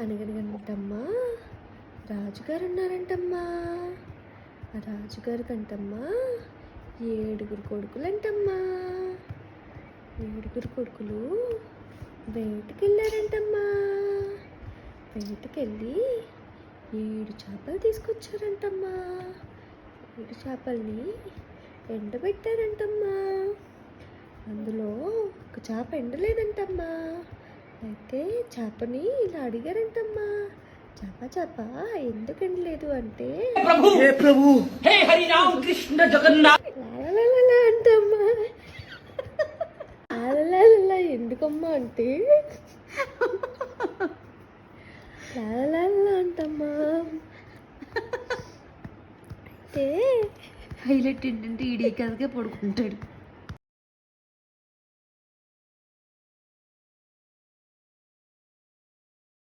అనగనగంటమ్మా రాజుగారు ఉన్నారంటమ్మా. ఆ రాజుగారి కంటమ్మా 7 కొడుకులంటమ్మా. 7 కొడుకులు వేటకెళ్ళారంటమ్మా. వేటకెళ్ళి 7 చేపలు తీసుకొచ్చారంటమ్మా. 7 చేపల్ని ఎండబెట్టారంటమ్మా. అందులో ఒక చేప ఎండలేదంటమ్మా. అయితే చేపని ఇలా అడిగారంటమ్మా, చేప ఎందుకు ఎండలేదు అంటే ప్రభు హే హరి రామ కృష్ణ జగన్నాథ్ అంటమ్మా. లాలా ఎందుకమ్మా అంటే లాలా అంటమ్మా. అయితే హైలైట్ ఏంటంటే ఈడీ కదకే పడుకుంటాడు.